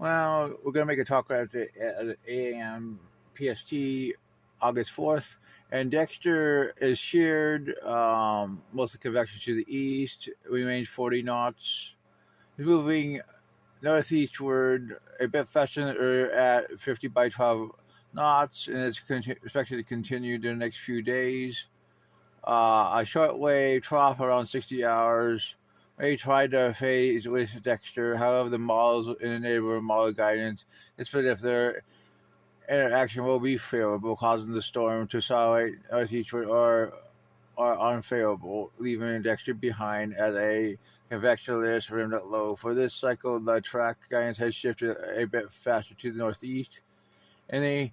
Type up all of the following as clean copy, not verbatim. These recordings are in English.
Well, we're gonna make a talk at 8 a.m. PST, August 4th, and Dexter is sheared, mostly convection to the east, remains 40 knots. He's moving northeastward a bit faster than at 50 by 12 knots, and it's expected to continue the next few days. A shortwave trough around 60 hours. They tried to phase with Dexter. However, the models in the neighborhood model guidance is that if their interaction will be favorable, causing the storm to accelerate northeastward or unfavorable, leaving Dexter behind at a convectionless remnant low. For this cycle, the track guidance has shifted a bit faster to the northeast, and the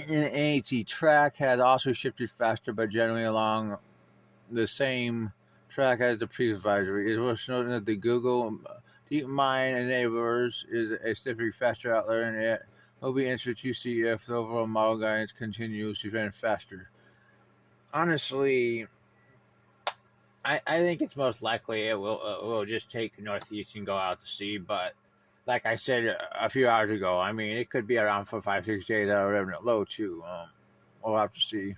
NAT track has also shifted faster, but generally along the same track as the pre-advisory. It was noted that the Google DeepMind enablers is a significantly faster outlier, and it will be interesting to see if the overall model guidance continues to trend faster. Honestly, I think it's most likely it will just take northeast and go out to sea, but like I said a few hours ago, I mean, it could be around for 5, 6 days at a remnant low too. We'll have to see.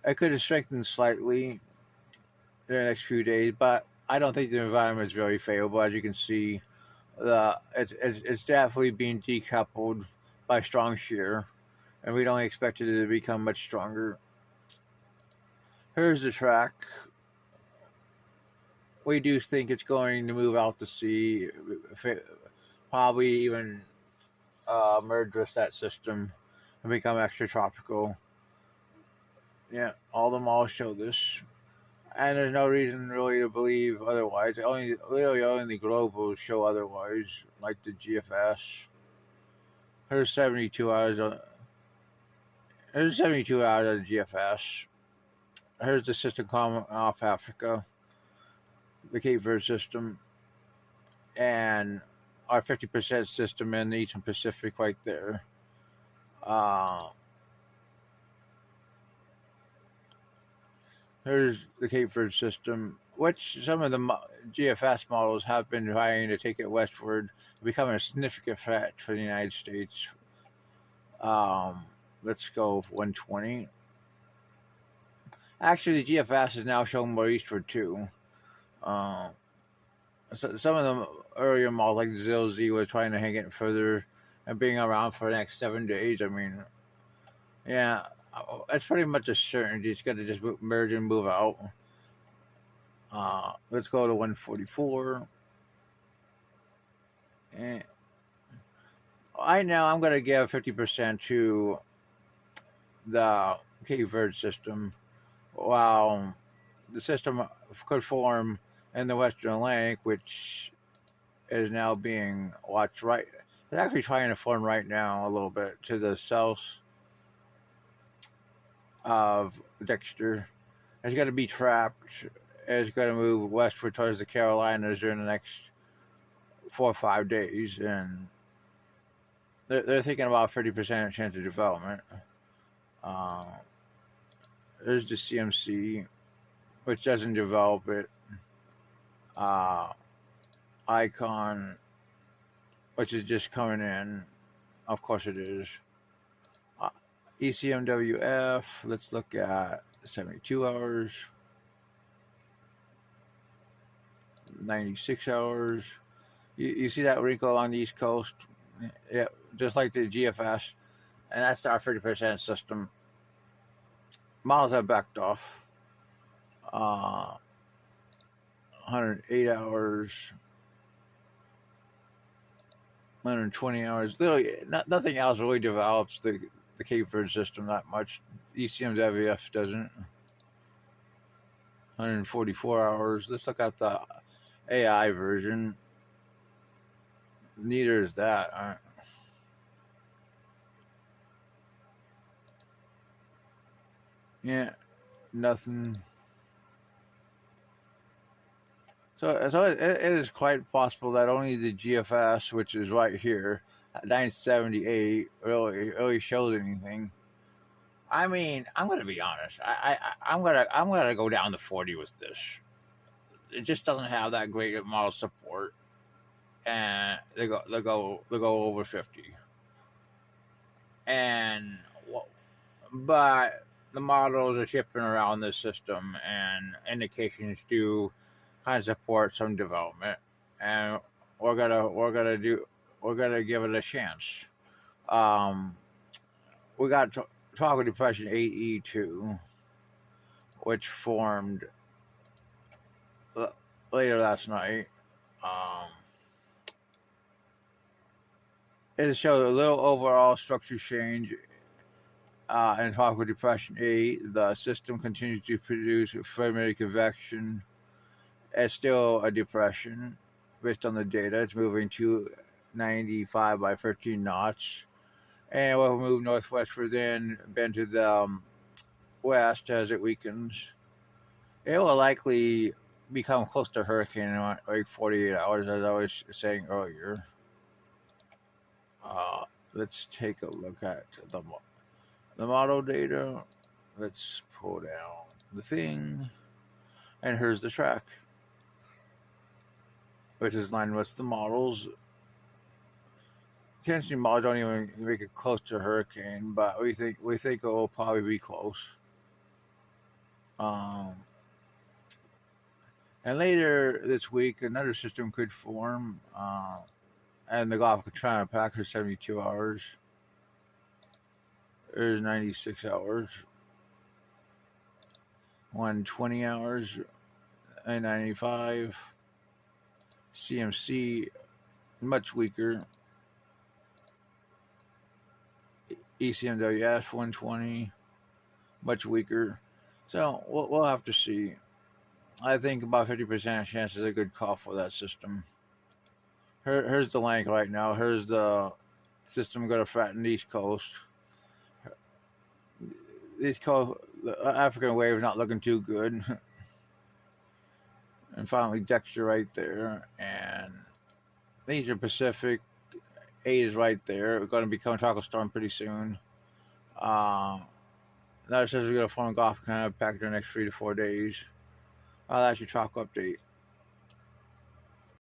It could have strengthened slightly in the next few days, but I don't think the environment is very favorable. As you can see, it's definitely being decoupled by strong shear, and we don't expect it to become much stronger. Here's the track. We do think it's going to move out to sea, probably even merge with that system and become extratropical. Yeah, all the models show this, and there's no reason really to believe otherwise. Only the globals show otherwise, like the GFS. There's 72 hours. There's 72 hours of the GFS. Here's the system coming off Africa, the Cape Verde system, and our 50% system in the Eastern Pacific right there. There's the Cape Verde system, which some of the GFS models have been trying to take it westward, becoming a significant threat for the United States. Let's go 120. Actually, the GFS is now showing more eastward too. So some of the earlier models, like ZLZ, was trying to hang it further and being around for the next 7 days. I mean, yeah, it's pretty much a certainty. It's got to just merge and move out. Let's go to 144. And I'm going to give 50% to the Cape Verde system, while the system could form in the Western Atlantic, which is now being watched right. It's actually trying to form right now a little bit to the south of Dexter. It's going to be trapped. It's going to move westward towards the Carolinas during the next 4 or 5 days, and they're thinking about 30% chance of development. There's the CMC, which doesn't develop it. Icon, which is just coming in. Of course it is. ECMWF, let's look at 72 hours. 96 hours. You see that wrinkle along the East Coast? Yeah, just like the GFS. And that's our 30% system. Models have backed off. 108 hours. 120 hours. Literally, nothing else really develops the Cape Verde system that much. ECMWF doesn't. 144 hours. Let's look at the AI version. Neither is that. Yeah, nothing. So it is quite possible that only the GFS, which is right here, at 978, really shows anything. I mean, I'm gonna be honest. I'm gonna go down to 40 with this. It just doesn't have that great model support. and they go over 50. And but the models are shipping around this system, and indications do kind of support some development, and we're gonna give it a chance. Um, we got Tropical Depression 8E2, which formed later last night. Um, it showed a little overall structure change in Tropical Depression 8. The system continues to produce fragmented convection. It's still a depression based on the data. It's moving to 95 by 13 knots. And we'll move northwest for then bend to the west as it weakens. It will likely become close to hurricane in like 48 hours, as I was saying earlier. Let's take a look at the model data. Let's pull down the thing. And here's the track, which is lined with the models. Tension models don't even make it close to hurricane, but we think it will probably be close. And later this week, another system could form, and the Gulf could try to pack for 72 hours. There's 96 hours, 120 hours, and 95. CMC, much weaker. ECMWS 120, much weaker. So we'll have to see. I think about 50% chance is a good call for that system. Here's the link right now. Here's the system going to threaten the East Coast. The African wave is not looking too good. And finally, Dexter right there. And Asia Pacific 8 is right there. We're going to become a tropical storm pretty soon. That says we're going to form a Gulf kind of pack in the next 3 to 4 days. That's your tropical update.